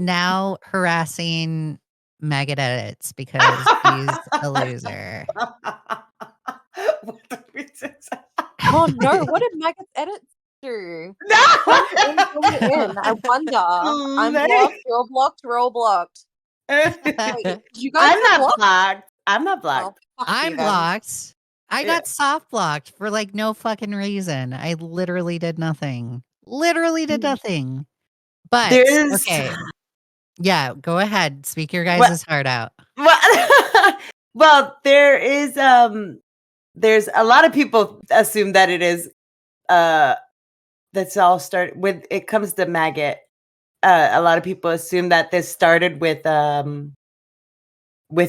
now harassing Maggot Edits because he's a loser. Oh no, what did Maggot's edits do? No! Fill me in. I wonder. I'm blocked, you're blocked, we're all blocked. Wait, you guys I'm get not blocked? blocked. I'm not blocked. Oh, fuck I'm you then. blocked. I got soft blocked for like no fucking reason. I literally did nothing. Literally did nothing. But There's okay. Yeah, go ahead. Speak your guys' heart out. well, there's a lot of people assume that it is that's all started with it comes to Maggot. A lot of people assume that this started with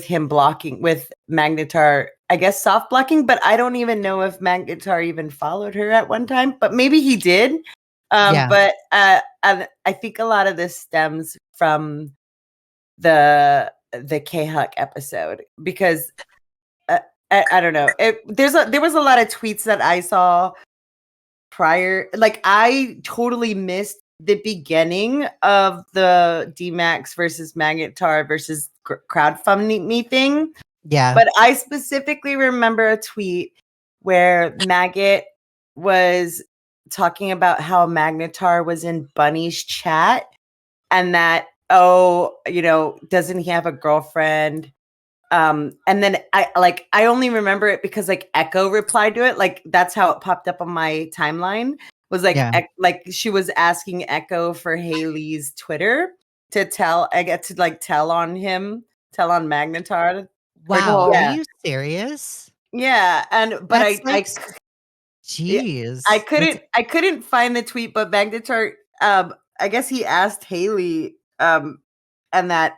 him blocking with Magnetar, I guess soft blocking, but I don't even know if Magnetar even followed her at one time, but maybe he did. But I think a lot of this stems from the K-Huck episode because I don't know. There was a lot of tweets that I saw prior. Like I totally missed the beginning of the D-Max versus Magnetar versus crowdfunding me thing. Yeah. But I specifically remember a tweet where Maggot was talking about how Magnetar was in Bunny's chat and that, doesn't he have a girlfriend? And then I only remember it because like Echo replied to it. Like that's how it popped up on my timeline. Was like like she was asking Echo for Haley's Twitter to tell on Magnetar. Wow, are you serious? Yeah, but jeez, I couldn't find the tweet, but Magnetar, I guess he asked Haley, and that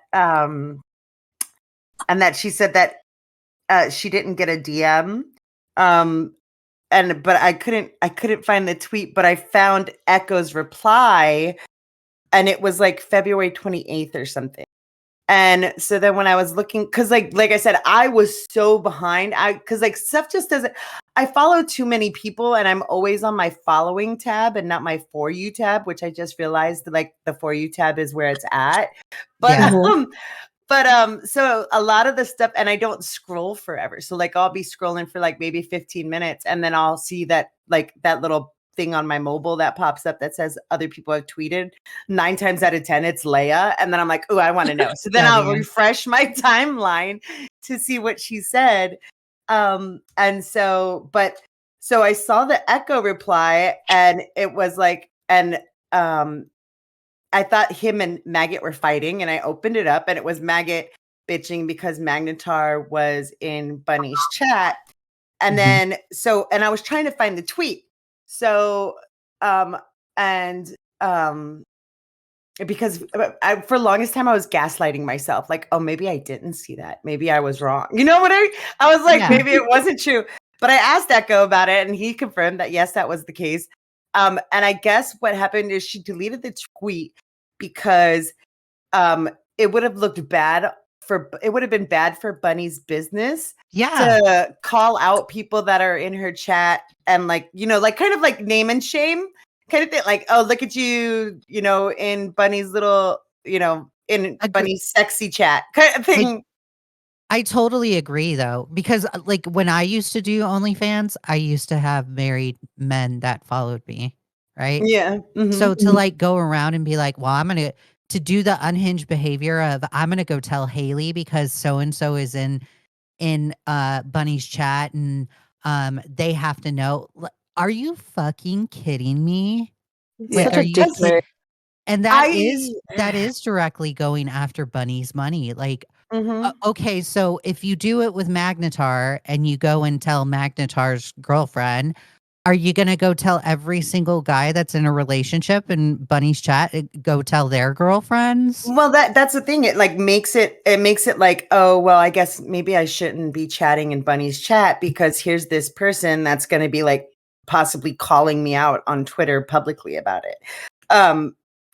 she said that she didn't get a DM, but I couldn't find the tweet, but I found Echo's reply, and it was like February 28th or something. And so then when I was looking, because like I said, I was so behind. Because like stuff just doesn't. I follow too many people, and I'm always on my following tab and not my For You tab, which I just realized like the For You tab is where it's at. But so a lot of the stuff, and I don't scroll forever. So like I'll be scrolling for like maybe 15 minutes, and then I'll see that like that little thing on my mobile that pops up that says other people have tweeted. 9 times out of 10 it's Leigha, and then I'm like, oh, I want to know. So then I'll refresh my timeline to see what she said. And so I saw the Echo reply, and it was like, and I thought him and Maggot were fighting, and I opened it up, and it was Maggot bitching because Magnetar was in Bunny's chat. And then and I was trying to find the tweet. So, because for longest time I was gaslighting myself, like, oh, maybe I didn't see that. Maybe I was wrong. You know what I was like, maybe it wasn't true. But I asked Echo about it, and he confirmed that yes, that was the case. And I guess what happened is she deleted the tweet because it would have looked bad. It would have been bad for Bunny's business to call out people that are in her chat and like, like kind of like name and shame kind of thing. Like, oh, look at you, in Bunny's little, in Bunny's sexy chat kind of thing. Like, I totally agree though, because like when I used to do OnlyFans, I used to have married men that followed me. Right. Yeah. Mm-hmm. So to like go around and be like, well, I'm going to do the unhinged behavior of I'm going to go tell Haley because so-and-so is in Bunny's chat and they have to know. Are you fucking kidding me? Like, such a dick move. And that is directly going after Bunny's money. Like, okay, so if you do it with Magnetar and you go and tell Magnetar's girlfriend, are you going to go tell every single guy that's in a relationship in Bunny's chat, go tell their girlfriends? Well, that's the thing. It like makes it like, oh, well, I guess maybe I shouldn't be chatting in Bunny's chat because here's this person that's going to be like possibly calling me out on Twitter publicly about it.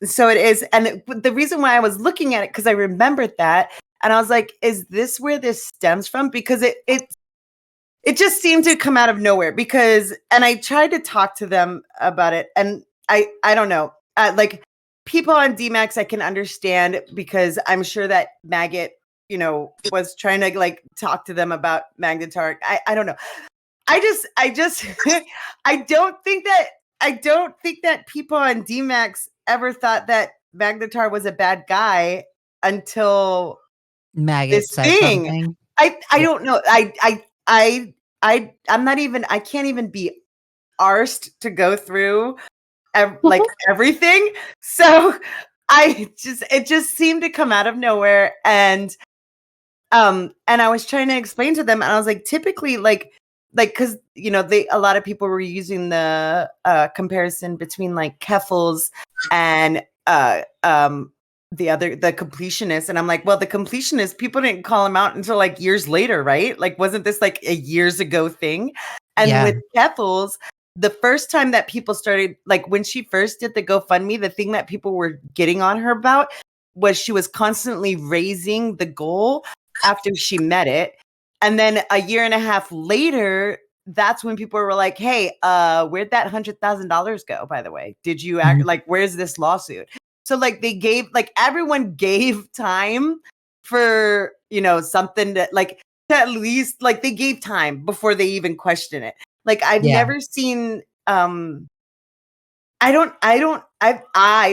So it is. And the reason why I was looking at it, because I remembered that, and I was like, is this where this stems from? Because it just seemed to come out of nowhere and I tried to talk to them about it. And I don't know, like people on DMAX I can understand because I'm sure that Maggot, was trying to like talk to them about Magnetar. I don't know. I just I don't think that people on DMAX ever thought that Magnetar was a bad guy until Maggot this said thing. something. I don't know. I'm not even, I can't even be arsed to go through like everything. So it just seemed to come out of nowhere. And I was trying to explain to them, and I was like, typically because a lot of people were using the comparison between like Keffels and the completionist, and I'm like, well, the completionist, people didn't call him out until like years later, right? Like, wasn't this like a years ago thing? And with Keffels, the first time that people started, like when she first did the GoFundMe, the thing that people were getting on her about was she was constantly raising the goal after she met it. And then a year and a half later, that's when people were like, hey, where'd that $100,000 go, by the way? Did you act like, where's this lawsuit? So like they gave, like everyone gave time for, something that like, to at least like they gave time before they even question it. Like I've never seen, I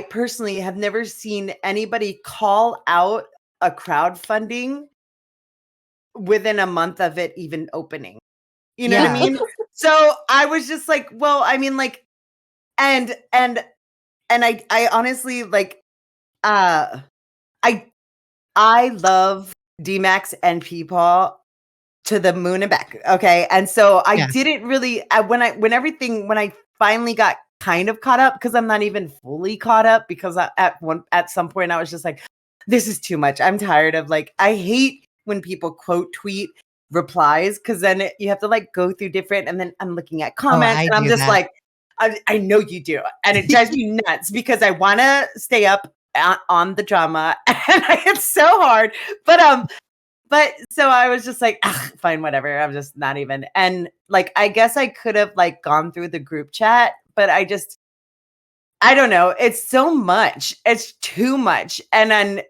personally have never seen anybody call out a crowdfunding within a month of it even opening. You know what I mean? So I was just like, well, I mean, like, and I honestly like, I love DMAX and Peepaw to the moon and back. Okay. And so I didn't really, when I finally got kind of caught up, because I'm not even fully caught up, because at some point I was just like, this is too much. I'm tired of like, I hate when people quote tweet replies, because then you have to like go through different, and then I'm looking at comments and I'm just like, I know you do. And it drives me nuts because I want to stay up on the drama, and it's so hard. But so I was just like, fine, whatever. I'm just not even. And like, I guess I could have like gone through the group chat, but I don't know. It's so much. It's too much. And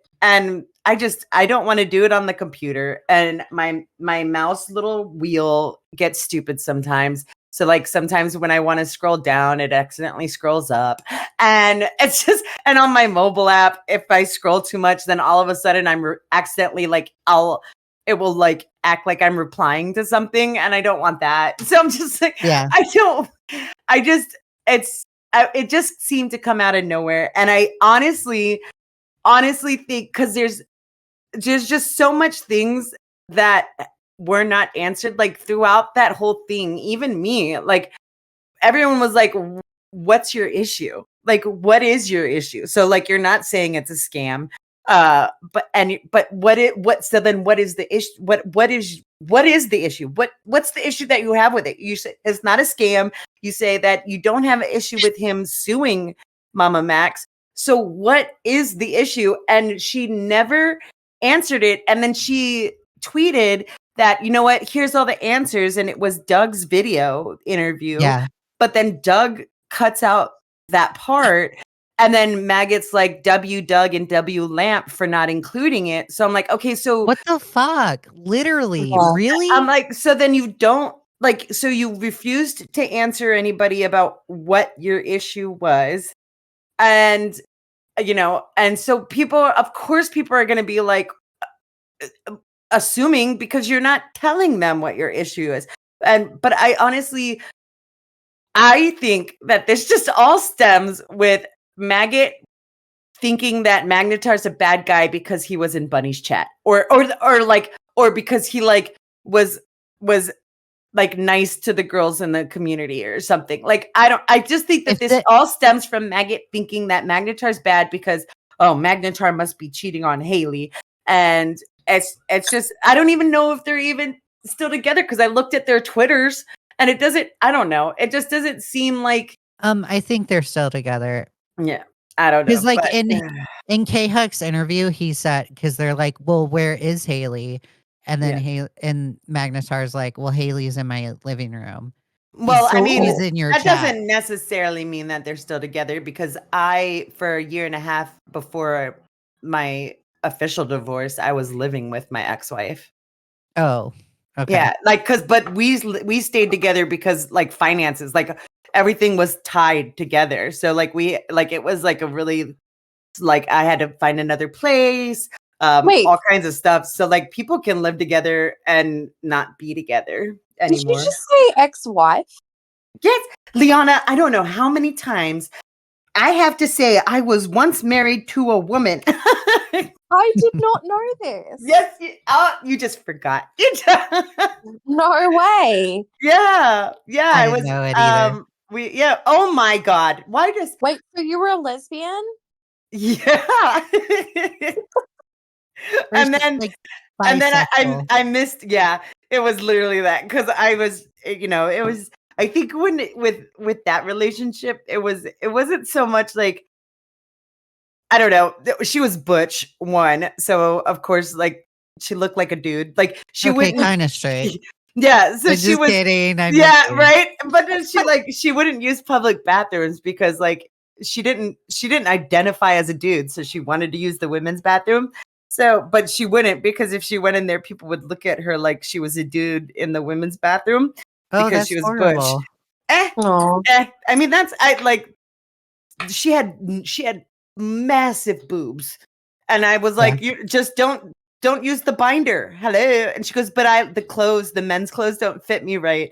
I don't want to do it on the computer. And my mouse little wheel gets stupid sometimes. So like sometimes when I want to scroll down, it accidentally scrolls up, and it's just, and on my mobile app, if I scroll too much, then all of a sudden I'm accidentally like, it will like act like I'm replying to something, and I don't want that. So I'm just like, it just seemed to come out of nowhere. And I honestly think, cause there's just so much things that were not answered, like throughout that whole thing. Even me, like everyone was like, what's your issue? Like, what is your issue? So like, you're not saying it's a scam. So then what is the issue? What is the issue? What's the issue that you have with it? You say it's not a scam. You say that you don't have an issue with him suing Mama Max. So what is the issue? And she never answered it. And then she tweeted that, you know what, here's all the answers. And it was Doug's video interview. Yeah. But then Doug cuts out that part. And then Maggot's like, W Doug and W Lamp for not including it. So I'm like, okay, so what the fuck? Literally? Really? I'm like, so then you don't like, so you refused to answer anybody about what your issue was. And, and so of course, people are going to be like, assuming, because you're not telling them what your issue is. But I honestly, I think that this just all stems with Maggot thinking that Magnetar's a bad guy because he was in Bunny's chat, or because he like was like nice to the girls in the community or something. Like, I just think that this all stems from Maggot thinking that Magnetar's bad because, oh, Magnetar must be cheating on Haley. And it's just, I don't even know if they're even still together, because I looked at their Twitters and it doesn't, I don't know. It just doesn't seem like. I think they're still together. Yeah. I don't know. Because like in K-Huck's interview, he said, because they're like, well, where is Haley? And then and Magnetar's like, well, Haley's in my living room. Well, I mean, He's in your that chat. doesn't necessarily mean that they're still together because for a year and a half before my official divorce, I was living with my ex-wife. Oh, okay. Yeah, but we stayed together because like finances, like everything was tied together. So it was like a really like I had to find another place, all kinds of stuff. So like people can live together and not be together anymore. Did you just say ex-wife? Yes, Liana, I don't know how many times I have to say I was once married to a woman. I did not know this. Yes, you just forgot. No way. Yeah, I didn't know it either. Oh my God. Wait, so you were a lesbian? Yeah. and then I missed, yeah, it was literally that because I was, it was, I think with that relationship, it wasn't so much like, I don't know, she was butch one, so of course like she looked like a dude, like she wouldn't kind of straight. Yeah, so I'm she was kidding. right, but then she wouldn't use public bathrooms because like she didn't identify as a dude, so she wanted to use the women's bathroom. So, but she wouldn't because if she went in there, people would look at her like she was a dude in the women's bathroom because she was horrible. butch. I mean, she had massive boobs, and I was like, you just don't use the binder. Hello. And she goes, but the men's clothes don't fit me right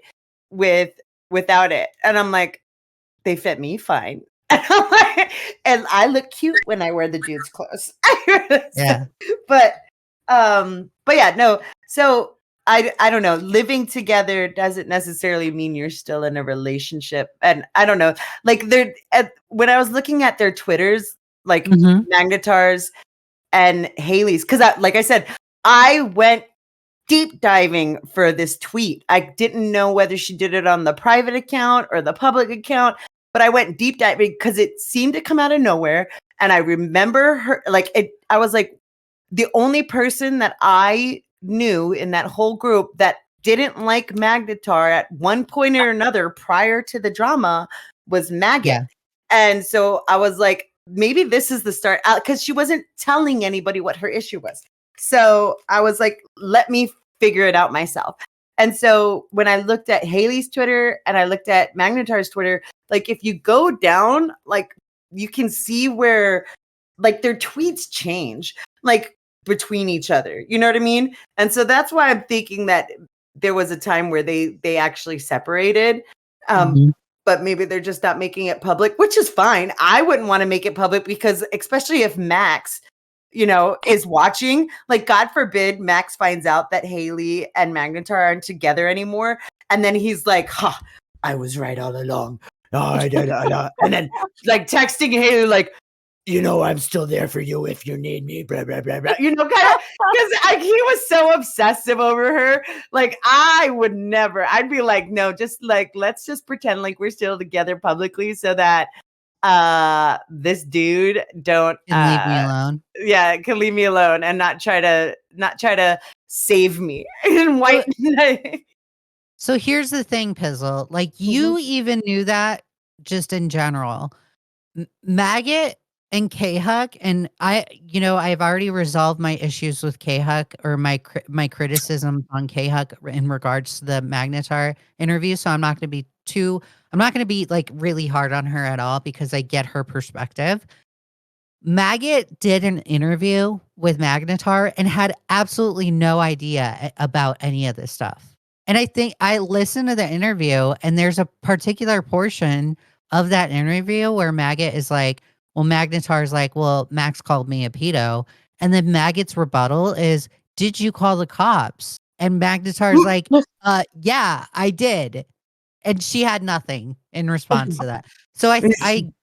without it. And I'm like, they fit me fine. And I look cute when I wear the dude's clothes. Yeah. But yeah, no. So I don't know. Living together doesn't necessarily mean you're still in a relationship. And I don't know. Like when I was looking at their Twitters, like Magnetar's and Haley's, because like I said, I went deep diving for this tweet. I didn't know whether she did it on the private account or the public account, but I went deep diving because it seemed to come out of nowhere. And I remember her, I was like, the only person that I knew in that whole group that didn't like Magnetar at one point or another prior to the drama was Maggot. Yeah. And so I was like, maybe this is the start, because she wasn't telling anybody what her issue was. So I was like, let me figure it out myself. And so when I looked at Haley's Twitter and I looked at Magnetar's Twitter, like if you go down, like you can see where like their tweets change like between each other. You know what I mean? And so that's why I'm thinking that there was a time where they actually separated. But maybe they're just not making it public, which is fine. I wouldn't want to make it public because especially if Max, is watching, like God forbid Max finds out that Haley and Magnetar aren't together anymore. And then he's like, I was right all along. And then like texting Haley, like, I'm still there for you if you need me, blah, blah, blah, blah. Kind of, because he was so obsessive over her. Like, I would never. I'd be like, no, just like, let's just pretend like we're still together publicly so that this dude don't leave me alone. Yeah, can leave me alone and not try to save me. So here's the thing, Pizzle. Like you even knew that just in general. Maggot and K-Huck, and I've already resolved my issues with K-Huck or my criticism on K-Huck in regards to the Magnetar interview. So I'm not going to be like really hard on her at all because I get her perspective. Maggot did an interview with Magnetar and had absolutely no idea about any of this stuff. And I think I listened to the interview and there's a particular portion of that interview where Maggot is like, well, Magnetar's like, well, Max called me a pedo. And then Maggot's rebuttal is, did you call the cops? And Magnetar's like, yeah, I did. And she had nothing in response to that. So I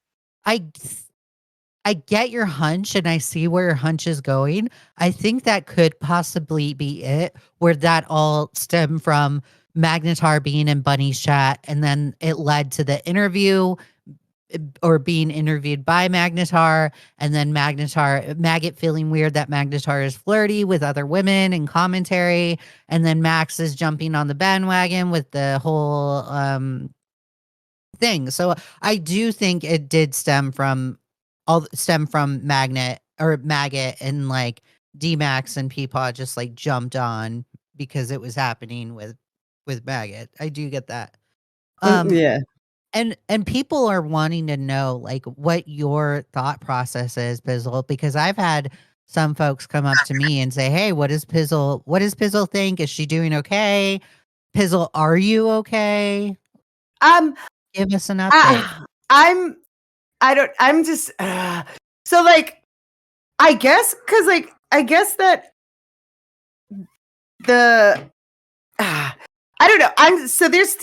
get your hunch and I see where your hunch is going. I think that could possibly be it, where that all stemmed from Magnetar being in Bunny's chat and then it led to the interview or being interviewed by Magnetar, and then Maggot feeling weird that Magnetar is flirty with other women in commentary, and then Max is jumping on the bandwagon with the whole thing. So I do think it did stem from Magnet or Maggot, and like D-Max and Peepaw just like jumped on because it was happening with Maggot. I do get that. Yeah. And people are wanting to know like what your thought process is, Pizzle, because I've had some folks come up to me and say, "Hey, what does Pizzle think? Is she doing okay? Pizzle, are you okay? Give us an update." I'm just so like I guess that the I don't know. So there's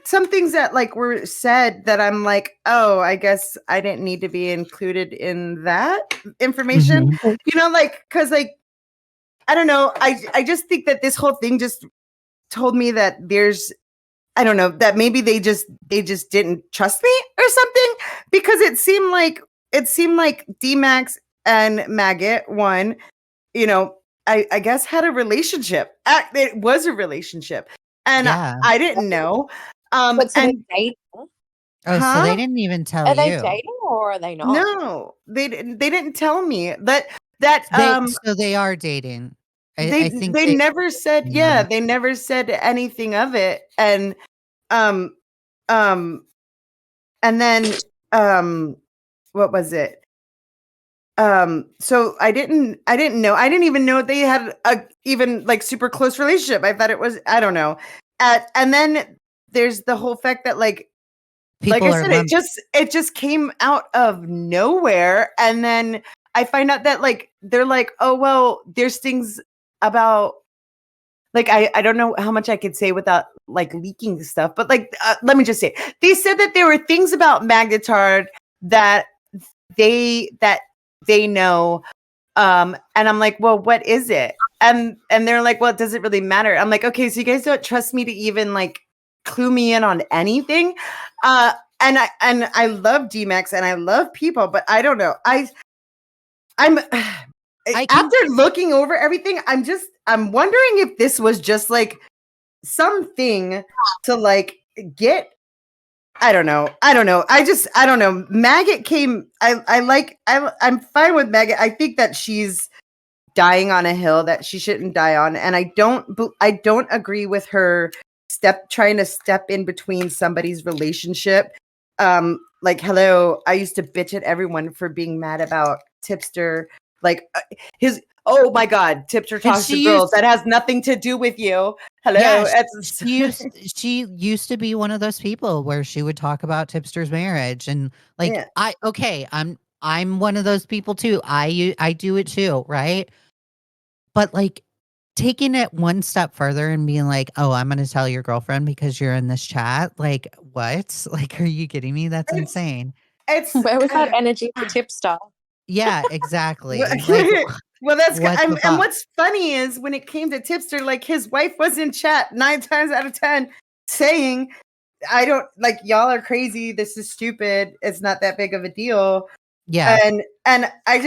some things that like were said that I'm like, oh, I guess I didn't need to be included in that information. Mhm. You know, like because like I don't know. I just think that this whole thing just told me that there's I don't know that maybe they just didn't trust me or something because it seemed like D-Max and Maggot one, you know, I guess had a relationship. It was a relationship. And Yeah. I didn't know. But so And they dating? Oh, so they didn't even tell Are they you. dating or are they not? No, they didn't tell me that So they are dating. they I think they never said yeah. they never said anything of it. And um um and then what was it? So I didn't know. I didn't even know they had a even like super close relationship. I thought it was I don't know. And then there's the whole fact that like People I are said, it just came out of nowhere. And then I find out that like they're like, oh well, there's things about like I don't know how much I could say without like leaking stuff, but like let me just say they said that there were things about Magnetar that they know. And I'm like, well, what is it? And they're like, well, it doesn't really matter. I'm like, okay, so you guys don't trust me to even like clue me in on anything. And I love D-Max and I love people, but I don't know. I'm after looking over everything, I'm wondering if this was just like something to like get I don't know. I don't know. Maggot came. I'm fine with Maggot. I think that she's dying on a hill that she shouldn't die on, and I don't agree with her trying to step in between somebody's relationship. Like hello, I used to bitch at everyone for being mad about Tipster. Like his oh my god, Tipster talks to girls. That has nothing to do with you. Hello. Yeah, she used to be one of those people where she would talk about Tipster's marriage and like I'm one of those people too. I do it too, right? But like taking it one step further and being like, "Oh, I'm going to tell your girlfriend because you're in this chat." Like, what? Like, are you kidding me? That's insane. Where was that energy for Tipster? Yeah, exactly. Like, well, that's good. And what's funny is when it came to Tipster, like his wife was in chat 9 times out of 10 saying, I don't like y'all are crazy. This is stupid. It's not that big of a deal. Yeah. And I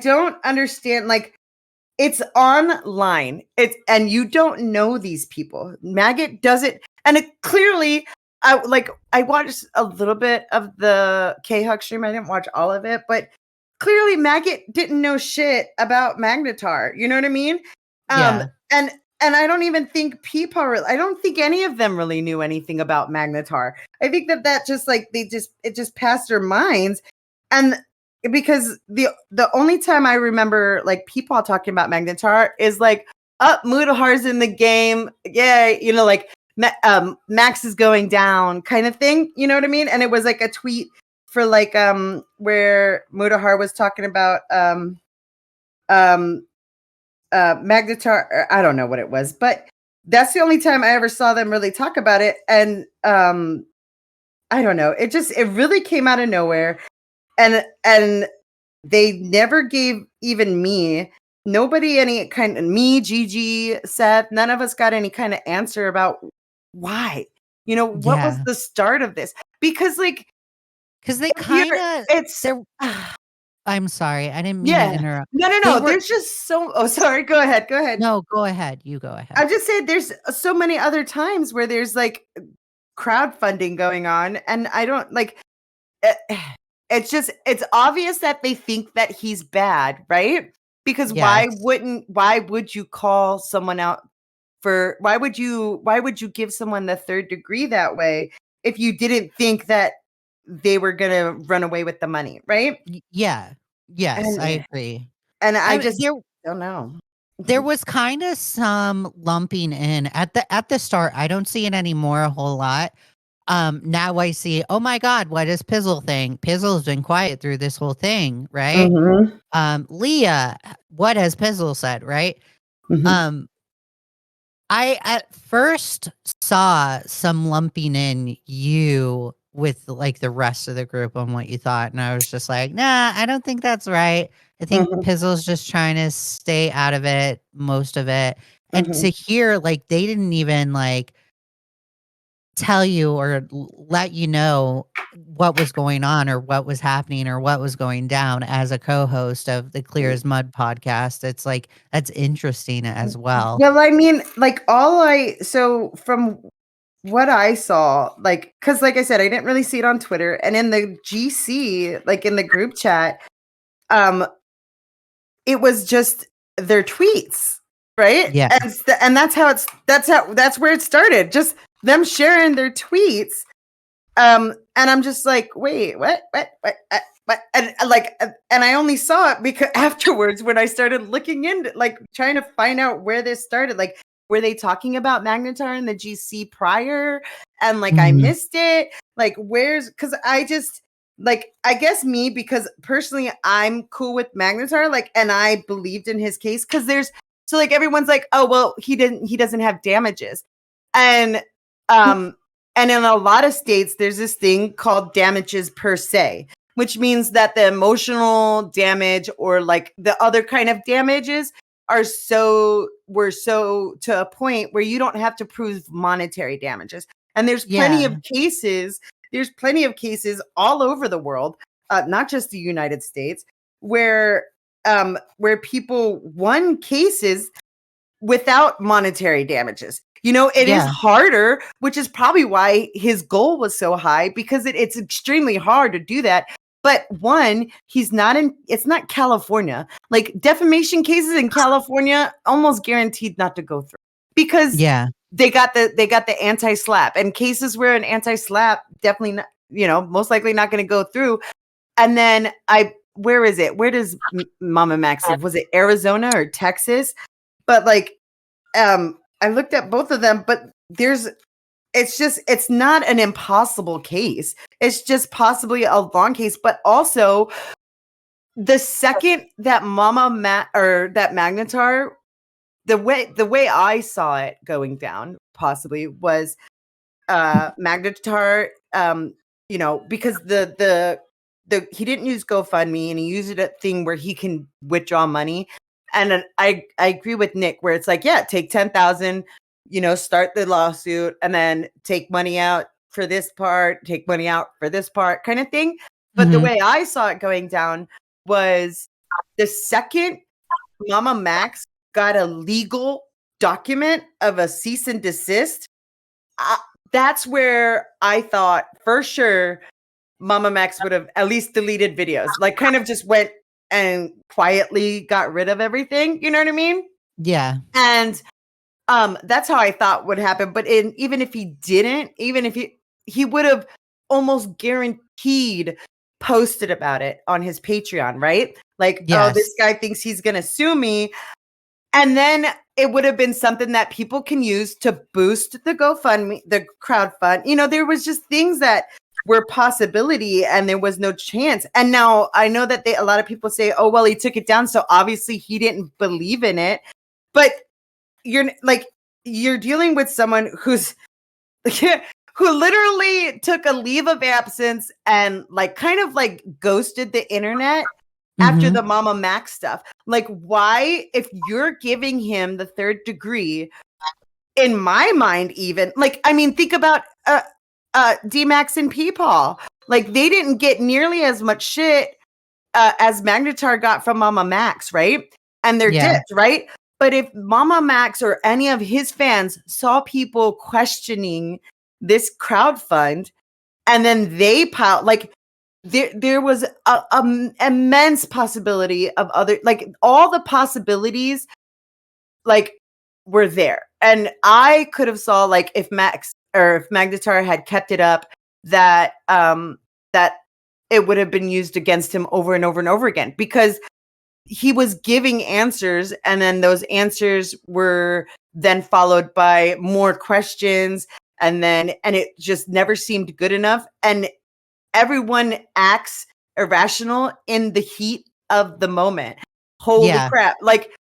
don't understand. Like it's online. And you don't know these people. Maggot doesn't, and it clearly I watched a little bit of the K-Huck stream. I didn't watch all of it, but clearly Maggot didn't know shit about Magnetar. You know what I mean? Yeah. And I don't even think I don't think any of them really knew anything about Magnetar. I think that just like it just passed their minds. And because the only time I remember like people talking about Magnetar is like, Mudahar's in the game. Yeah, you know, like Max is going down kind of thing. You know what I mean? And it was like a tweet for like where Mudahar was talking about Magnetar. I don't know what it was, but that's the only time I ever saw them really talk about it. And I don't know. It really came out of nowhere. And they never gave even nobody any kind of Gigi, Seth, none of us got any kind of answer about why. You know, what was the start of this? Because like because they kind of it's I'm sorry, I didn't mean to interrupt. No. There's just sorry. Go ahead. No, go ahead. You go ahead. I just said there's so many other times where there's like crowdfunding going on, and I don't like. It's obvious that they think that he's bad, right? Because why would you call someone out for? Why would you give someone the third degree that way if you didn't think that they were gonna run away with the money, right? Yeah. Yes, I agree. And I just don't know. There was kind of some lumping in at the start. I don't see it anymore a whole lot. Now I see, oh my God, what is Pizzle think? Pizzle's been quiet through this whole thing, right? Leigha, what has Pizzle said, right? I at first saw some lumping in you with like the rest of the group on what you thought, and I was just like, nah, I don't think that's right. I think Pizzle's just trying to stay out of it, most of it. And to hear like they didn't even like tell you or let you know what was going on or what was happening or what was going down as a co-host of the Clear as Mud podcast. It's like that's interesting as well. Well, I mean, like so from what I saw, like, because like I said, I didn't really see it on Twitter, and in the GC, like in the group chat, it was just their tweets, right? Yeah, and that's where it started, just them sharing their tweets. And I'm just like, wait, what? And I only saw it because afterwards when I started looking into, like, trying to find out where this started, like, were they talking about Magnetar in the GC prior? And like, I missed it. Like, because I just, like, I guess me, because personally I'm cool with Magnetar, like, and I believed in his case, because so like everyone's like, oh, well, he doesn't have damages. And in a lot of states, there's this thing called damages per se, which means that the emotional damage or like the other kind of damages were so to a point where you don't have to prove monetary damages. And there's plenty of cases. There's plenty of cases all over the world, not just the United States, where people won cases without monetary damages. You know, it is harder, which is probably why his goal was so high, because it's extremely hard to do that. But one, it's not California. Like, defamation cases in California almost guaranteed not to go through, because they got the anti-slap, and cases where an anti-slap definitely not, most likely not going to go through. And then where is it? Where does Mama Max live? Was it Arizona or Texas? But like, I looked at both of them, but it's not an impossible case. It's just possibly a long case. But also, the second that that Magnetar, the way I saw it going down possibly was Magnetar, because the he didn't use GoFundMe, and he used a thing where he can withdraw money. And I agree with Nick, where it's like, take 10,000, start the lawsuit, and then take money out for this part, take money out for this part, kind of thing. But the way I saw it going down was the second Mama Max got a legal document of a cease and desist, that's where I thought for sure Mama Max would have at least deleted videos, like kind of just went and quietly got rid of everything. You know what I mean? Yeah. And that's how I thought would happen. But even if he didn't, even if he would have almost guaranteed posted about it on his Patreon, right? Like, oh, this guy thinks he's going to sue me. And then it would have been something that people can use to boost the GoFundMe, the crowdfund. There was just things that were possibility, and there was no chance. And now I know that a lot of people say, oh, well, he took it down, so obviously he didn't believe in it. But you're dealing with someone who literally took a leave of absence and like kind of like ghosted the internet after the Mama Max stuff. Like, why, if you're giving him the third degree, in my mind, even like, I mean, think about D-Max and Peepaw. Like they didn't get nearly as much shit as Magnetar got from Mama Max, right? And they're dipped, right? But if Mama Max or any of his fans saw people questioning this crowdfund, and then they piled, like there was a immense possibility of other, like all the possibilities, like were there. And I could have saw like if Magnetar had kept it up, that that it would have been used against him over and over and over again, because he was giving answers, and then those answers were then followed by more questions, and it just never seemed good enough. And everyone acts irrational in the heat of the moment. Holy crap. Like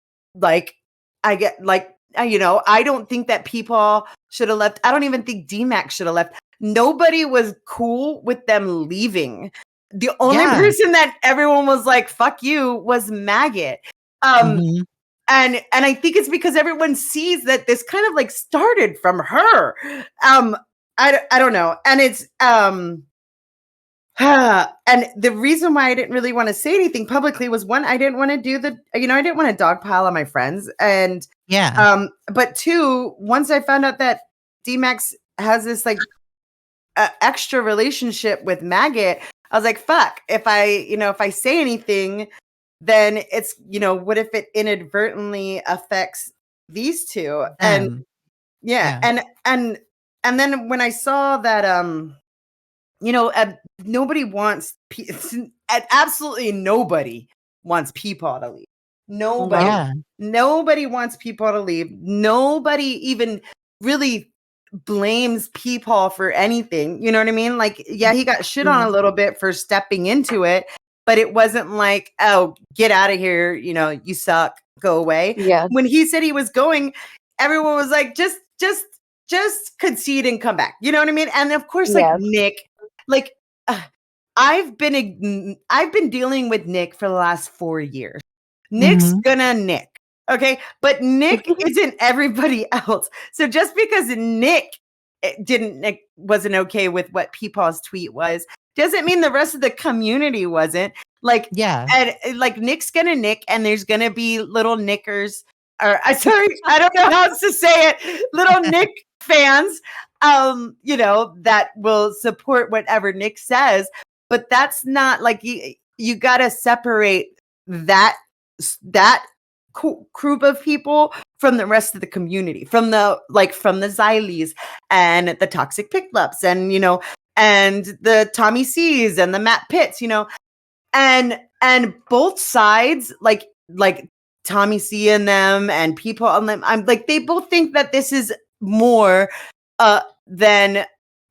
I get like, I don't think that people should have left. I don't even think D-Max should have left. Nobody was cool with them leaving. The only person that everyone was like, fuck you, was Maggot. And I think it's because everyone sees that this kind of like started from her. I don't know. And it's, and the reason why I didn't really want to say anything publicly was, one, I didn't want to do I didn't want to dogpile on my friends. And but two, once I found out that D-Max has this like extra relationship with Maggot, I was like, fuck, if I say anything, then it's, what if it inadvertently affects these two? And and then when I saw that, nobody wants, absolutely nobody wants Peepaw to leave. Nobody wants Peepaw to leave. Nobody even really blames Peepaw for anything. You know what I mean? Like, yeah, he got shit on a little bit for stepping into it, but it wasn't like, oh, get out of here. You suck. Go away. Yeah. When he said he was going, everyone was like, just concede and come back. You know what I mean? And of course, like Nick, like I've been dealing with Nick for the last 4 years. Nick's gonna Nick. Okay. But Nick isn't everybody else. So just because Nick wasn't okay with what Peepaw's tweet was, doesn't mean the rest of the community wasn't. Like, and like Nick's gonna Nick, and there's gonna be little Nickers, or sorry, I don't know how else to say it. Little Nick fans, that will support whatever Nick says. But that's not like, you gotta separate that group of people from the rest of the community, from the Xylees and the Toxic Pickups, and and the Tommy C's and the Matt Pitts, and both sides, like Tommy C and them and people on them, I'm like, they both think that this is more than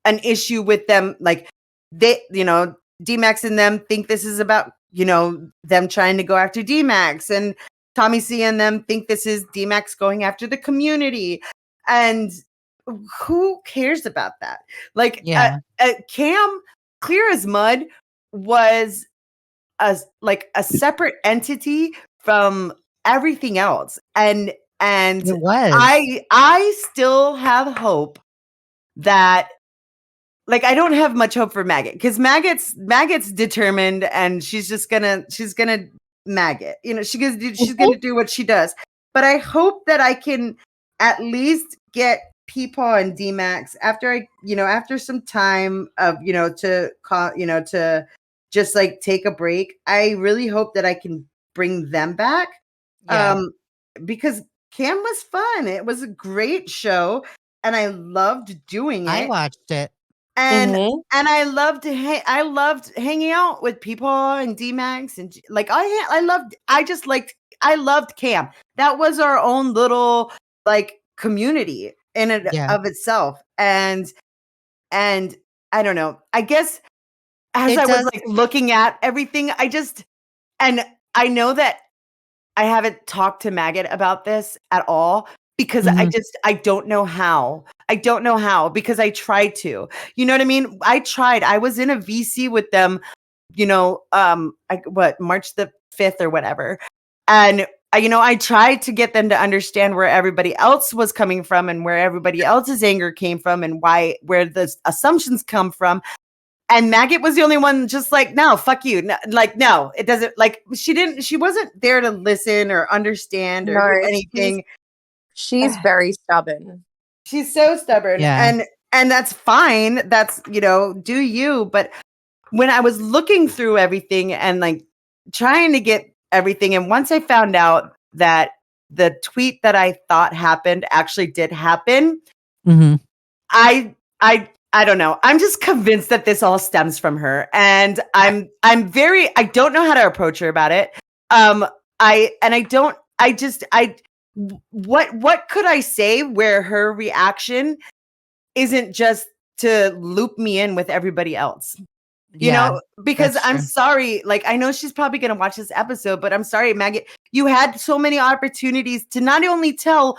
an issue with them. Like they, D-Max and them think this is about, them trying to go after D-Max, and Tommy C and them think this is D-Max going after the community. And who cares about that? Like, Cam, clear as mud, was a separate entity from everything else. And it was. I still have hope that, like, I don't have much hope for Maggot, because Maggot's determined, and she's gonna Maggot. She's gonna do what she does. But I hope that I can at least get Peepaw and D-Max after some time of, to just like take a break. I really hope that I can bring them back. Because Cam was fun. It was a great show, and I loved doing it. I watched it. And I loved hanging out with Peepaw and D-Max, and like I loved Cam. That was our own little like community in and of itself. And I don't know. I guess as I was like looking at everything, and I know that I haven't talked to Maggot about this at all, because I don't know how. I don't know how, because I tried to. You know what I mean? I tried. I was in a VC with them, March the 5th or whatever. And I tried to get them to understand where everybody else was coming from, and where everybody else's anger came from, and where the assumptions come from. And Maggot was the only one just like, no, fuck you. No, like, no, it doesn't, like, she wasn't there to listen or understand or do anything. She's very stubborn. She's so stubborn. Yeah. And that's fine. That's, do you. But when I was looking through everything and like trying to get everything, and once I found out that the tweet that I thought happened actually did happen, I don't know. I'm just convinced that this all stems from her, and I don't know how to approach her about it. What could I say where her reaction isn't just to loop me in with everybody else? Because I'm sorry, like, I know she's probably going to watch this episode, but I'm sorry, Maggot, you had so many opportunities to not only tell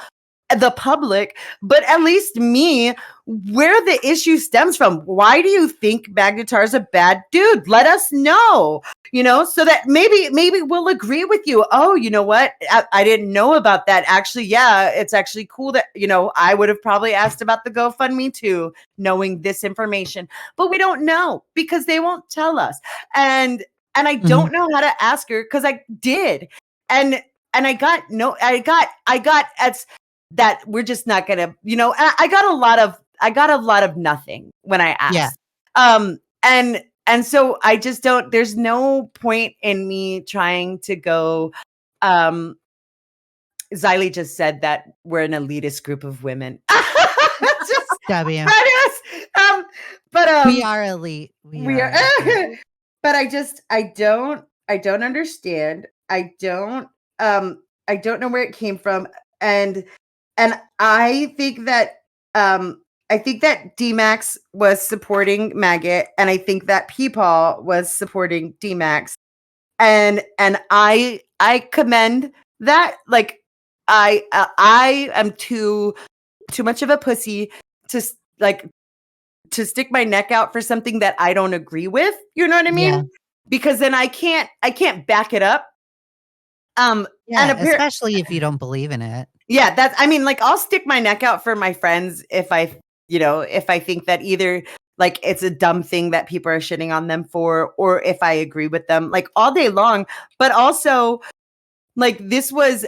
the public, but at least me, where the issue stems from. Why do you think Magnetar's a bad dude? Let us know, so that maybe we'll agree with you. Oh, you know what? I didn't know about that. Actually, yeah, it's actually cool that, I would have probably asked about the GoFundMe too, knowing this information, but we don't know because they won't tell us. And I don't know how to ask her because I did. And I got as that we're just not gonna, I got a lot of nothing when I asked. And so I just don't, there's no point in me trying to go, Xylee just said that we're an elitist group of women. W. But we are elite. We are. But I don't understand. I don't know where it came from. And I think that D-Max was supporting Maggot, and I think that Peepaw was supporting D-Max, and I commend that. Like, I am too much of a pussy to stick my neck out for something that I don't agree with. You know what I mean? Yeah. Because then I can't back it up. Especially if you don't believe in it. Yeah, I'll stick my neck out for my friends if I think that either like it's a dumb thing that people are shitting on them for, or if I agree with them, like, all day long. But also, like, this was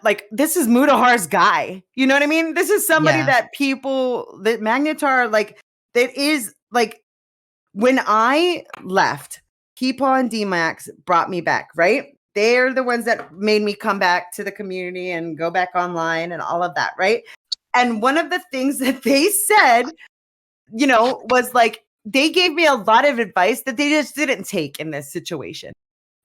like, this is Mudahar's guy. You know what I mean? This is somebody that Magnetar, like, that is, like, when I left, Peepaw and D-Max brought me back, right? They're the ones that made me come back to the community and go back online and all of that, right? And one of the things that they said, was like, they gave me a lot of advice that they just didn't take in this situation.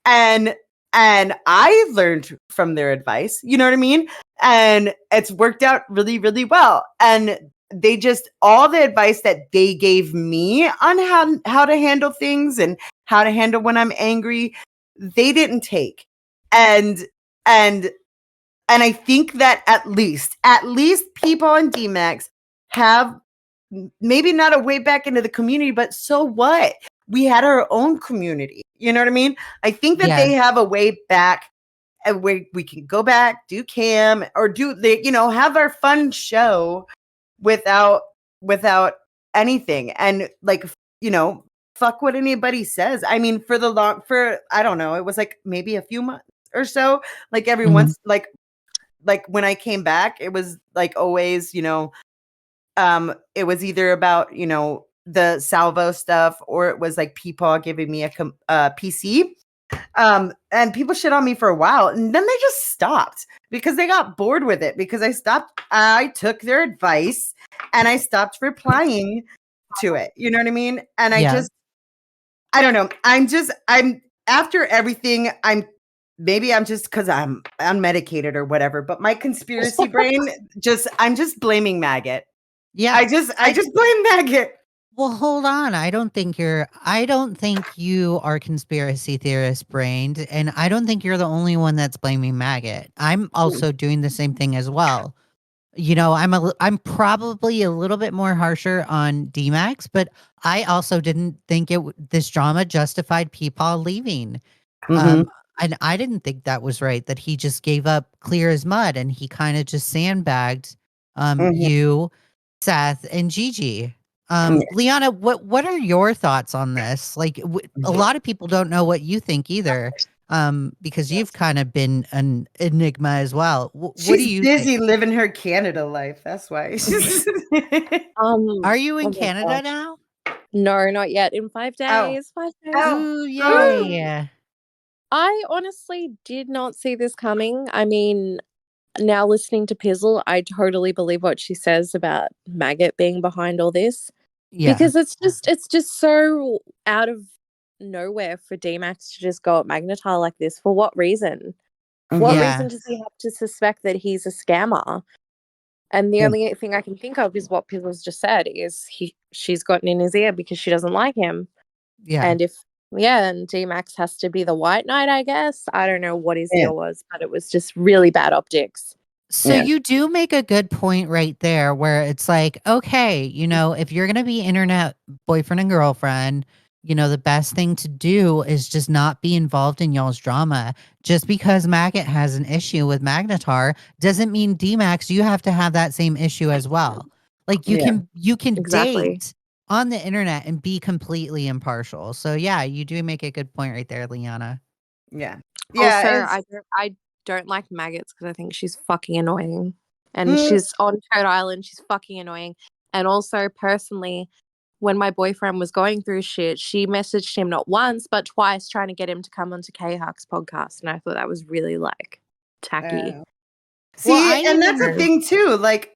And I learned from their advice, you know what I mean? And it's worked out really, really well. And they just, all the advice that they gave me on how to handle things and how to handle when I'm angry, they didn't take. And I think that at least Peepaw and D-Max have maybe not a way back into the community, but so what? We had our own community. You know what I mean? I think that they have a way back, and where we can go back, do cam, or have our fun show without anything. And, like, fuck what anybody says. I mean, for I don't know, it was like maybe a few months or so. Like, every once, like when I came back, it was like always, it was either about, the Salvo stuff, or it was like Peepaw giving me a PC. And people shit on me for a while, and then they just stopped because they got bored with it, because I took their advice and I stopped replying to it. You know what I mean? And I don't know. I'm after everything. Maybe I'm just because I'm unmedicated or whatever, but my conspiracy brain I'm just blaming Maggot. Yeah. I just blame Maggot. Well, hold on. I don't think you are conspiracy theorist brained, and I don't think you're the only one that's blaming Maggot. I'm also doing the same thing as well. I'm probably a little bit more harsher on D-Max, but I also didn't think this drama justified Peepaw leaving. And I didn't think that was right, that he just gave up clear as mud, and he kind of just sandbagged you, Seth, and Gigi. Liana, what are your thoughts on this? Like, a lot of people don't know what you think either, because you've kind of been an enigma as well. What do She's you think? busy living her Canada life. That's why. Are you in Oh my Canada gosh. now? No, not yet. In 5 Oh. days. 5 days. Ooh, yay! I honestly did not see this coming. I mean, now listening to Pizzle, I totally believe what she says about Maggot being behind all this. Yeah, Because it's just so out of nowhere for D-Max to just go at Magnetar like this. For what reason? What yeah, reason does he have to suspect that he's a scammer? And the only thing I can think of is what Pizzle's just said is she's gotten in his ear because she doesn't like him. yeah. And and D-Max has to be the White Knight, I guess. I don't know what his deal was, but it was just really bad optics. So you do make a good point right there where it's like, okay, if you're going to be internet boyfriend and girlfriend, the best thing to do is just not be involved in y'all's drama. Just because Maggot has an issue with Magnetar doesn't mean D-Max, you have to have that same issue as well. Like you can Exactly. date on the internet and be completely impartial. So yeah, you do make a good point right there, Liana. Yeah. Also, Yeah. I don't like Maggots because I think she's fucking annoying. And she's on Toad Island, she's fucking annoying. And also, personally, when my boyfriend was going through shit, she messaged him not once, but twice trying to get him to come onto K-Huck's podcast. And I thought that was really, tacky. See, and that's a thing too. Like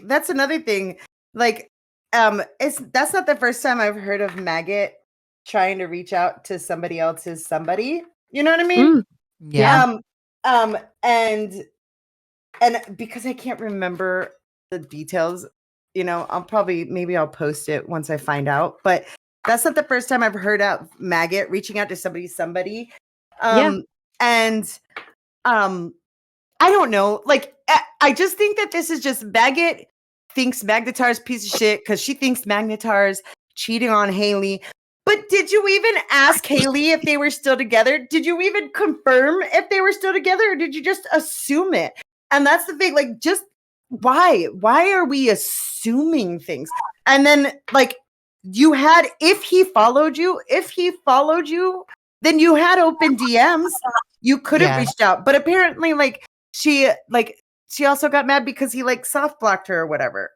that's another thing. Like, that's not the first time I've heard of Maggot trying to reach out to somebody else's somebody. You know what I mean? Yeah. And because I can't remember the details, maybe I'll post it once I find out. But that's not the first time I've heard of Maggot reaching out to somebody. And I don't know. Like, I just think that this is just Maggot thinks Magnetar's piece of shit because she thinks Magnetar's cheating on Haley. But did you even ask Haley if they were still together? Did you even confirm if they were still together, or did you just assume it? And that's the thing. Like, just why? Why are we assuming things? And then, like, if he followed you, then you had open DMs. You could have reached out. But apparently, she also got mad because he soft blocked her or whatever.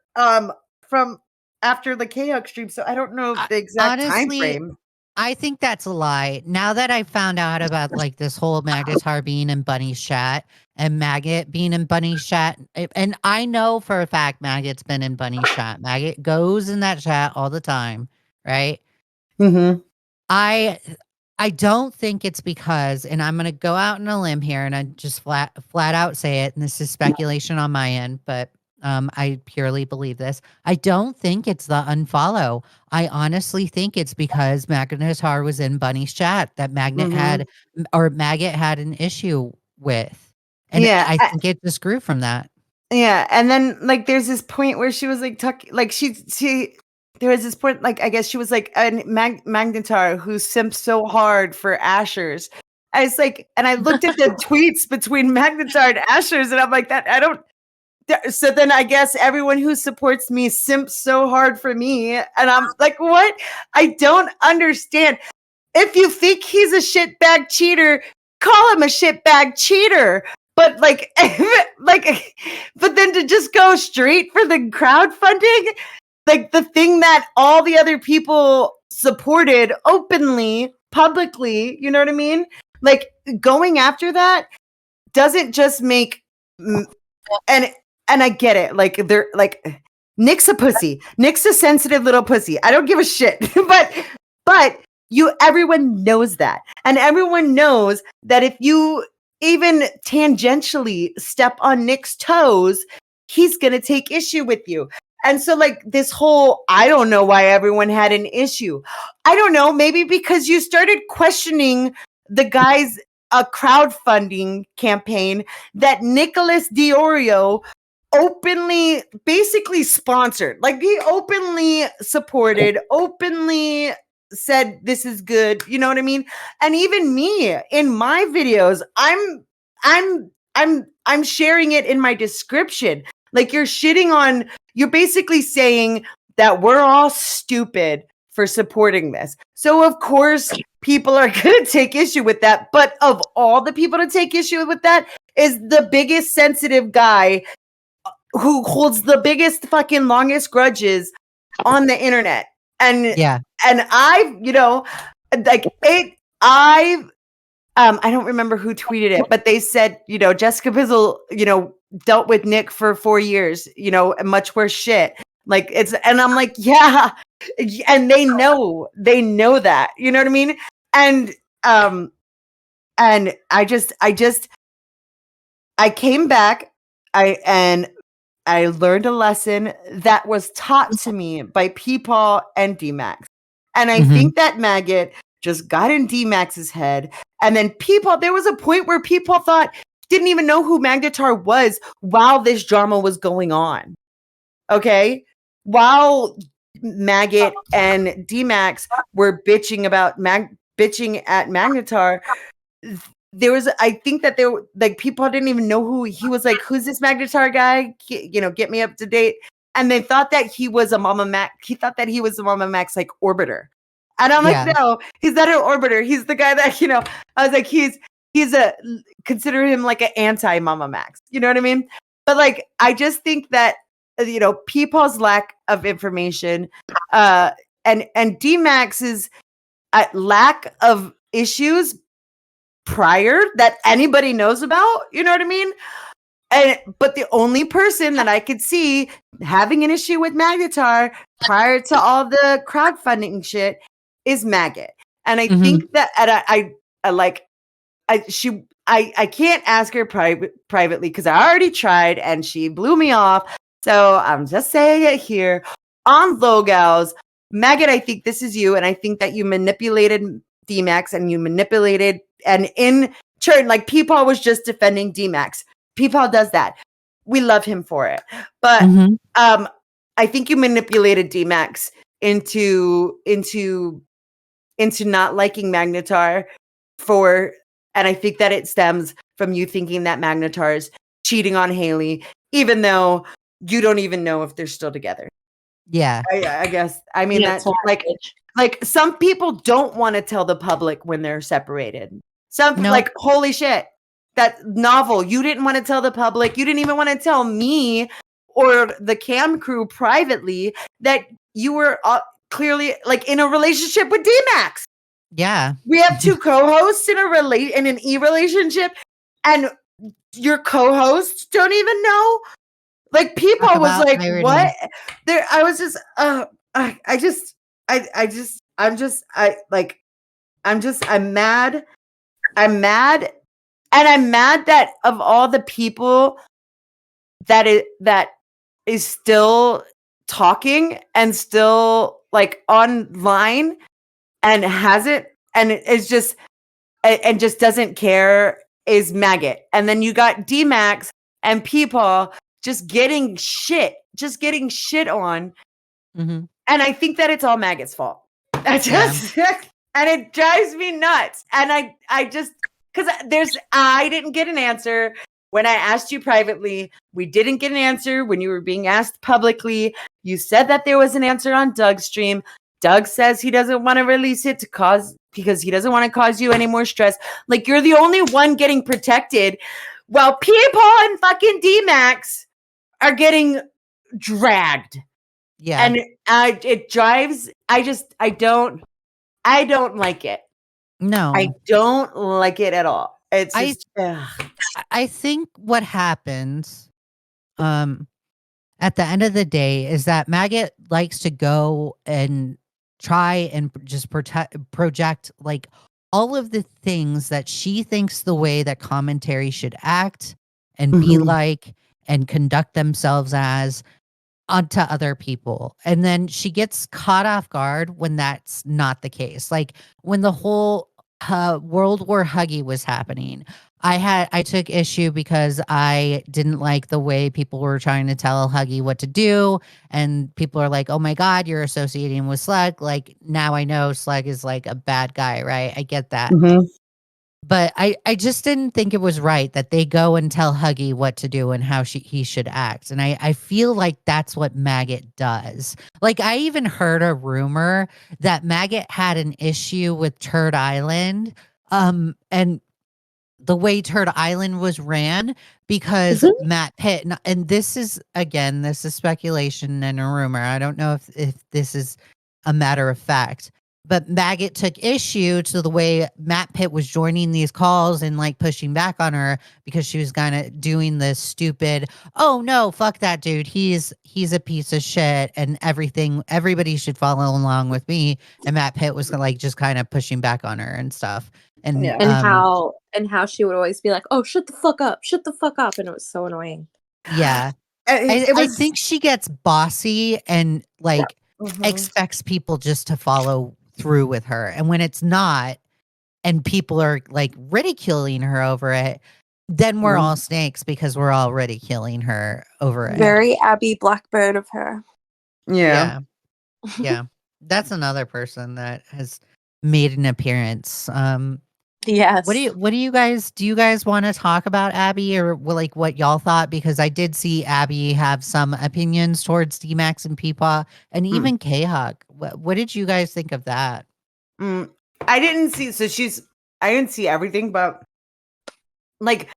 From after the K-Hug stream, so I don't know the exact time frame. I think that's a lie. Now that I found out about this whole Magnetar being in Bunny's chat and Maggot being in Bunny's chat, and I know for a fact Maggot's been in Bunny's chat. Maggot goes in that chat all the time, right? Mm-hmm. I don't think it's because, and I'm going to go out on a limb here and I just flat out say it, and this is speculation on my end, but I purely believe this. I don't think it's the unfollow. I honestly think it's because Magnetar was in Bunny's chat that Maggot had an issue with. And I think it just grew from that. Yeah. And then there's this point where she was talking, there was this point, I guess she was Magnetar who simped so hard for Asher's. I was and I looked at the tweets between Magnetar and Asher's, and I'm like, that I don't. So then I guess everyone who supports me simps so hard for me. And I'm like, what? I don't understand. If you think he's a shitbag cheater, call him a shitbag cheater. But but then to just go straight for the crowdfunding, the thing that all the other people supported openly, publicly, you know what I mean? Going after that doesn't just make and I get it. They're Nick's a pussy. Nick's a sensitive little pussy. I don't give a shit. but everyone knows that. And everyone knows that if you even tangentially step on Nick's toes, he's going to take issue with you. And so this whole, I don't know why everyone had an issue. I don't know, maybe because you started questioning the guy's crowdfunding campaign that Nicholas Diorio openly basically sponsored. He openly supported, openly said this is good, you know what I mean? And even me in my videos, I'm sharing it in my description. You're basically saying that we're all stupid for supporting this. So of course people are going to take issue with that. But of all the people to take issue with that is the biggest sensitive guy who holds the biggest fucking longest grudges on the internet. And I, like it, I don't remember who tweeted it, but they said, Jesska Pizzle, dealt with Nick for 4 years, much worse shit. Like and I'm like, yeah. And they know that, you know what I mean? And I came back, I learned a lesson that was taught to me by Peepaw and D-Max. And I think that maggot just got in D-Max's head. And then Peepaw, there was a point where Peepaw didn't even know who Magnetar was while this drama was going on. Okay? While Maggot and D-Max were bitching at Magnetar, I think that people didn't even know who he was. Like, who's this Magnetar guy? Get me up to date. And they thought that he was a Mama Max. He thought that he was the Mama Max like orbiter. And I'm like, no, he's not an orbiter. He's the guy that, I was like, he's consider him like an anti Mama Max. You know what I mean? But like, I just think that, Peepaw's lack of information, and D-Max's lack of issues prior that anybody knows about, you know what I mean? But the only person that I could see having an issue with Magnetar prior to all the crowdfunding shit is Maggot. And I think that, and I can't ask her privately because I already tried and she blew me off. So I'm just saying it here on LolGals. Maggot, I think this is you, and I think that you manipulated D-Max and you manipulated, and in turn, like Peepaw was just defending D-Max. Peepaw does that. We love him for it. But I think you manipulated D-Max into not liking Magnetar and I think that it stems from you thinking that Magnetar's cheating on Haley, even though you don't even know if they're still together. Yeah. I guess. I mean, that's like some people don't want to tell the public when they're separated. Like, holy shit, that novel, you didn't want to tell the public. You didn't even want to tell me or the cam crew privately that you were clearly like in a relationship with D-Max. Yeah. We have two co-hosts in an e-relationship, and your co-hosts don't even know. Like, people was like, irony. What? There, I was just, I'm mad. I'm mad. And I'm mad that of all the people that is still talking and still like online and hasn't, and is just, and just doesn't care, is Maggot. And then you got D-Max and Peepaw just getting shit on. And I think that it's all Maggot's fault. And it drives me nuts. And I just, because I didn't get an answer when I asked you privately. We didn't get an answer when you were being asked publicly. You said that there was an answer on Doug's stream. Doug says he doesn't want to release it because he doesn't want to cause you any more stress. Like, you're the only one getting protected while Peepaw and fucking D-Max are getting dragged. Yeah. And it drives, I don't like it. No. I don't like it at all. It's just, I think what happens at the end of the day is that Maggot likes to go and try and just project like all of the things that she thinks the way that commentary should act and be like and conduct themselves as onto other people. And then she gets caught off guard when that's not the case. Like when the whole World War Huggy was happening, I took issue because I didn't like the way people were trying to tell Huggy what to do. And people are like, oh my God, you're associating with Slug. Like, now I know Slug is like a bad guy, right? I get that. But I just didn't think it was right that they go and tell Huggy what to do and how he should act. And I feel like that's what Maggot does. Like, I even heard a rumor that Maggot had an issue with Turd Island. And the way Turd Island was ran because Mhm. Matt Pitt, and this is, again, this is speculation and a rumor. I don't know if this is a matter of fact, but Maggot took issue to the way Matt Pitt was joining these calls and like pushing back on her because she was kind of doing this stupid, oh no, fuck that dude. He's a piece of shit and everybody should follow along with me. And Matt Pitt was like just kind of pushing back on her and stuff. And Yeah. And how she would always be like, "Oh, shut the fuck up, and it was so annoying. yeah. It I was think she gets bossy and like Mhm. expects people just to follow through with her. And when it's not, and people are like ridiculing her over it, then we're all snakes because we're all ridiculing her over it. Very Abby Blackbird of her. Yeah. Yeah. Yeah. That's another person that has made an appearance. Yes. Do you guys want to talk about Abby or like what y'all thought? Because I did see Abby have some opinions towards D-Max and Peepaw and Mm. even K-Hawk. What did you guys think of that? I didn't see I didn't see everything, but like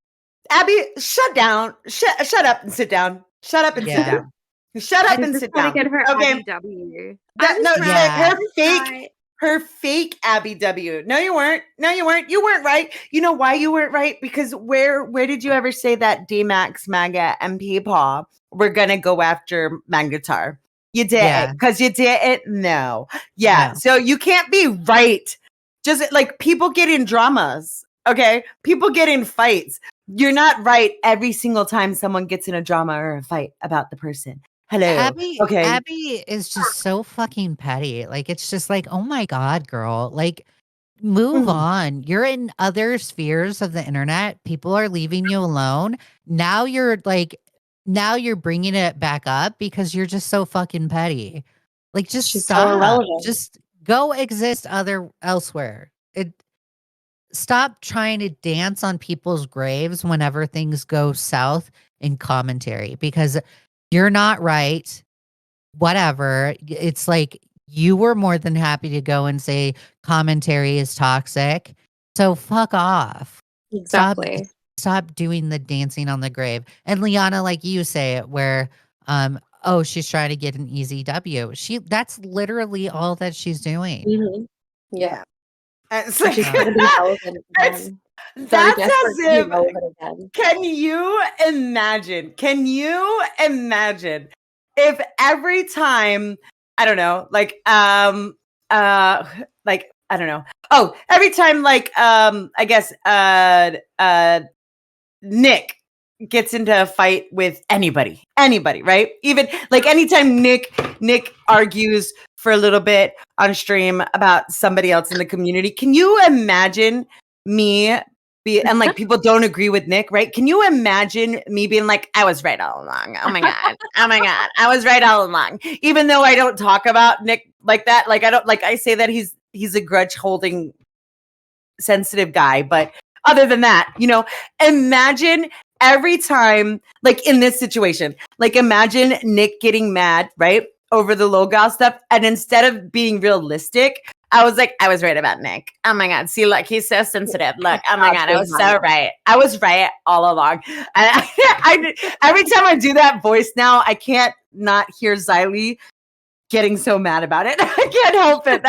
Abby, shut down. Shut up and sit down. Shut up and sit Yeah. down. Shut up She's and just sit trying to down. get her Okay. Abby W. That, no, right. Yeah. her fake Abby W. No, you weren't. No, you weren't. You weren't right. You know why you weren't right? Because where did you ever say that D-Max, Maggot, and Peepaw were gonna go after Magnetar? You did Yeah. because you didn't. No. Yeah. No. So you can't be right. Just like people get in dramas. Okay. People get in fights. You're not right every single time someone gets in a drama or a fight about the person. Hello. Okay. Abby is just so fucking petty. Like, it's just like, oh my God, girl. Like, move Mhm. on. You're in other spheres of the internet. People are leaving you alone. Now you're bringing it back up because you're just so fucking petty. Like, just She's so stop. irrelevant. Just go exist elsewhere. Stop trying to dance on people's graves whenever things go south in commentary because you're not right. Whatever. It's like you were more than happy to go and say commentary is toxic. So fuck off. Stop Exactly. stop doing the dancing on the grave. And Liana, like you say it, where oh, she's trying to get an easy W. That's literally all that she's doing. Mm-hmm. Yeah. It's So like, she's trying to be relevant it's, again. So that's desperate as to be if relevant again. Can you imagine? If every time, I don't know, like I don't know. Oh, every time I guess Nick gets into a fight with anybody, right? Even like anytime Nick argues for a little bit on stream about somebody else in the community, can you imagine me and like people don't agree with Nick, right? Can you imagine me being like, I was right all along. Oh my God. Oh my God. I was right all along. Even though I don't talk about Nick like that. Like I say that he's a grudge holding sensitive guy, but other than that, imagine every time, like in this situation, like imagine Nick getting mad, right, over the LolGals stuff, and instead of being realistic, I was like, I was right about Nick. Oh my God, see, look, he's so sensitive. Look, oh my God, I was so right. I was right all along. Every time I do that voice now, I can't not hear Xylee getting so mad about it. I can't help it.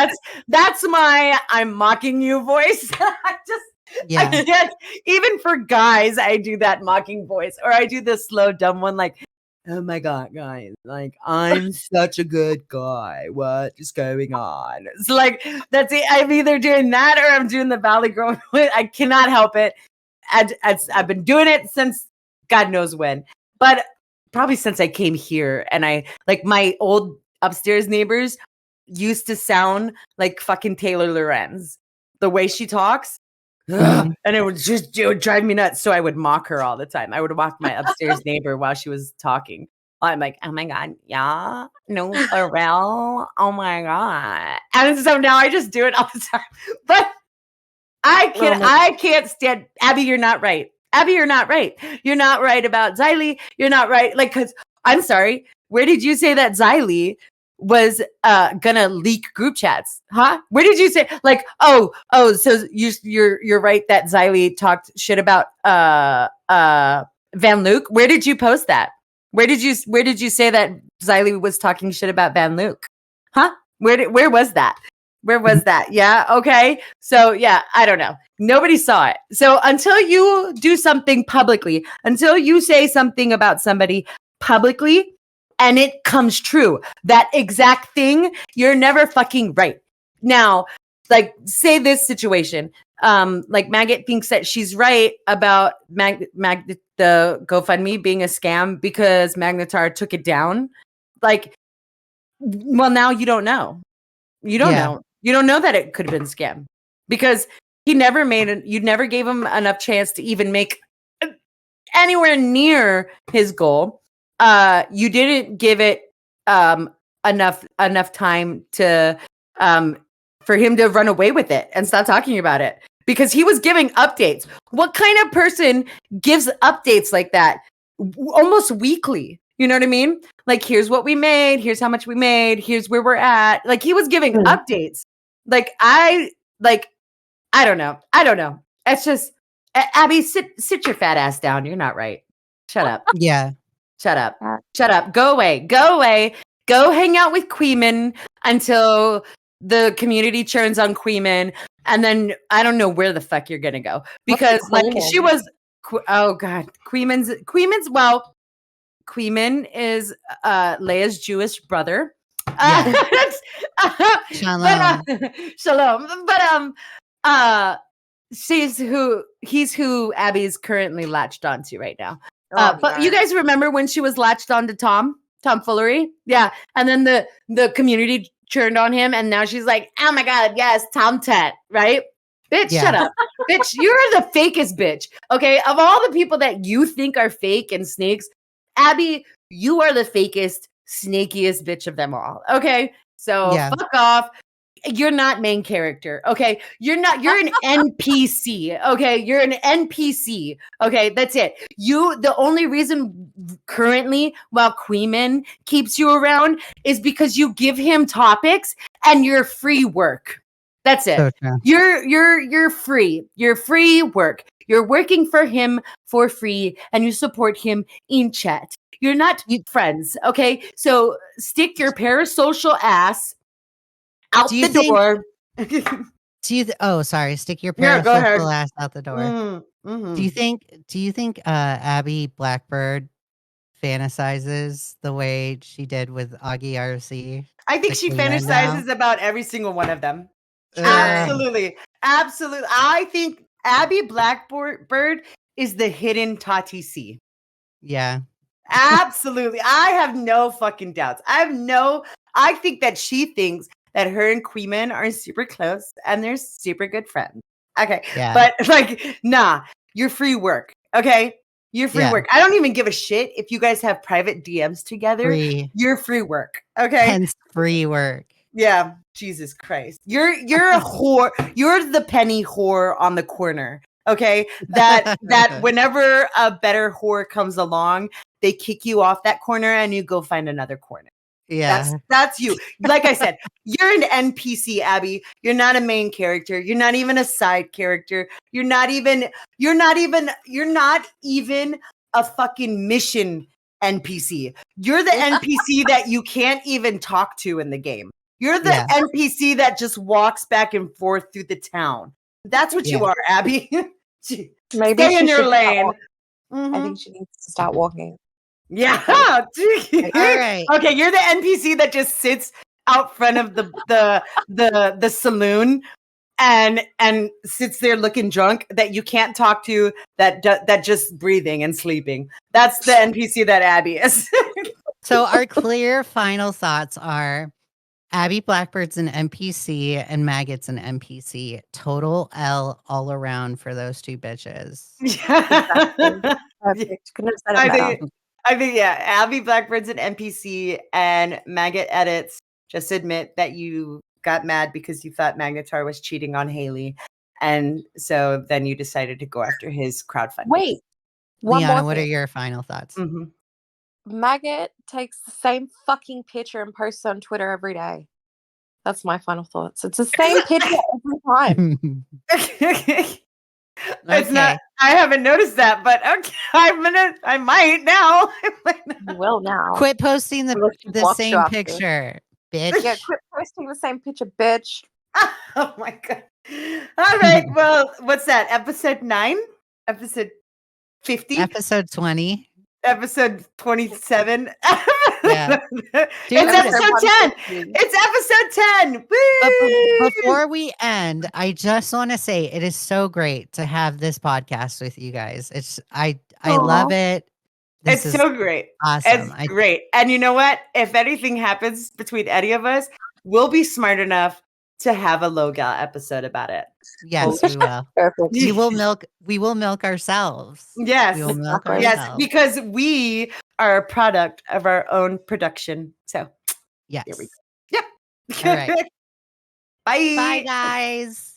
That's my I'm mocking you voice. I can't, even for guys, I do that mocking voice, or I do the slow dumb one like, oh my God, guys, like I'm such a good guy. What is going on? It's like that's it. I'm either doing that or I'm doing the Valley Girl. I cannot help it. I've been doing it since God knows when, but probably since I came here, and I like my old upstairs neighbors used to sound like fucking Taylor Lorenz. The way she talks. And it would drive me nuts. So I would mock her all the time. I would mock my upstairs neighbor while she was talking. I'm like, oh my God, yeah, no, for real. Oh my God. And so now I just do it all the time. But I can't stand Abby. You're not right. Abby, you're not right. You're not right about Xylee. You're not right. Like, because I'm sorry. Where did you say that Xylee was gonna leak group chats? Huh? Where did you say so you're right that Xylee talked shit about Van Luke? Where did you post that? Where did you say that Xylee was talking shit about Van Luke? Huh? Where was that? Where was that? Yeah. Okay. So yeah, I don't know. Nobody saw it. So until you do something publicly, until you say something about somebody publicly and it comes true, that exact thing, you're never fucking right. Now, like, say this situation. Like Maggot thinks that she's right about the GoFundMe being a scam because Magnetar took it down. Like, well, now you don't know. You don't know. You don't know that it could have been a scam because you never gave him enough chance to even make anywhere near his goal. You didn't give it enough time to for him to run away with it and stop talking about it because he was giving updates. What kind of person gives updates like that almost weekly? You know what I mean? Like, here's what we made, here's how much we made, here's where we're at. Like, he was giving updates. Like, I don't know. It's just Abby, sit your fat ass down. You're not right. Shut up. Yeah. Shut up. Go away. Go hang out with Queeman until the community churns on Queeman. And then I don't know where the fuck you're gonna go. Because she was oh god. Queeman's Queeman is Leia's Jewish brother. Shalom. Shalom. But he's who Abby's currently latched onto right now. But you guys remember when she was latched onto tomfoolery? Yeah. And then the community churned on him and now she's like, oh my god, yes, Tom Tet, right? Bitch, shut up. Bitch, you're the fakest bitch. Okay. Of all the people that you think are fake and snakes, Abby, you are the fakest, snakiest bitch of them all. Okay. So fuck off. You're not main character. Okay. You're an NPC. Okay. You're an NPC. Okay. That's it. The only reason currently while Queeman keeps you around is because you give him topics and you're free work. That's it. Okay. You're free. You're free work. You're working for him for free and you support him in chat. You're not friends, okay? So stick your parasocial ass out the door. Stick your parasocial ass out the door. Mm-hmm. Do you think Abby Blackbird fantasizes the way she did with Augie RC? I think she fantasizes about every single one of them. Absolutely. I think Abby Blackbird is the hidden Tati C. Yeah. Absolutely. I have no fucking doubts. I think that she thinks that her and Queeman are super close and they're super good friends. Okay. Yeah. But nah, you're free work. Okay. You're free work. I don't even give a shit if you guys have private DMs together. You're free work. Okay. Hence free work. Yeah. Jesus Christ. You're a whore. You're the penny whore on the corner. Okay. That whenever a better whore comes along, they kick you off that corner and you go find another corner. Yeah. That's you. Like I said, you're an NPC, Abby. You're not a main character. You're not even a side character. You're not even a fucking mission NPC. You're the NPC that you can't even talk to in the game. You're the NPC that just walks back and forth through the town. That's what you are, Abby. Maybe stay in your lane. I think she needs to start walking. Yeah. All right. Okay, you're the NPC that just sits out front of the saloon and sits there looking drunk that you can't talk to, that just breathing and sleeping. That's the NPC that Abby is. So our clear final thoughts are Abby Blackbird's an NPC and Maggot's an NPC. Total L all around for those two bitches. Perfect. Couldn't have said it better. I think Abby Blackbird's an NPC and Maggot edits. Just admit that you got mad because you thought Magnetar was cheating on Haley. And so then you decided to go after his crowdfunding. Wait, one Liana, more what are thing. your final thoughts? Mhm. Maggot takes the same fucking picture and posts on Twitter every day. That's my final thoughts. It's the same picture every time. It's not. Okay. I haven't noticed that, but okay, I might now. You will now. Quit posting Unless she the blocks you same after. picture, bitch. Yeah, quit posting the same picture, bitch. Oh my god. All right. Well, what's that? Episode 9? Episode 50? Episode 20. Episode 27? Yeah. It's Dude. episode 10. It's episode 10. But Woo! before we end, I just want to say it is so great to have this podcast with you guys. I love it. This It's is so great. awesome. It's great. And you know what? If anything happens between any of us, we'll be smart enough to have a LolGal episode about it. Yes, we will. Perfect. We will milk ourselves. Yes. We will milk Exactly. Yes, ourselves. because we are a product of our own production. So Yes. here we go. Yep. All right. Bye. Bye, guys.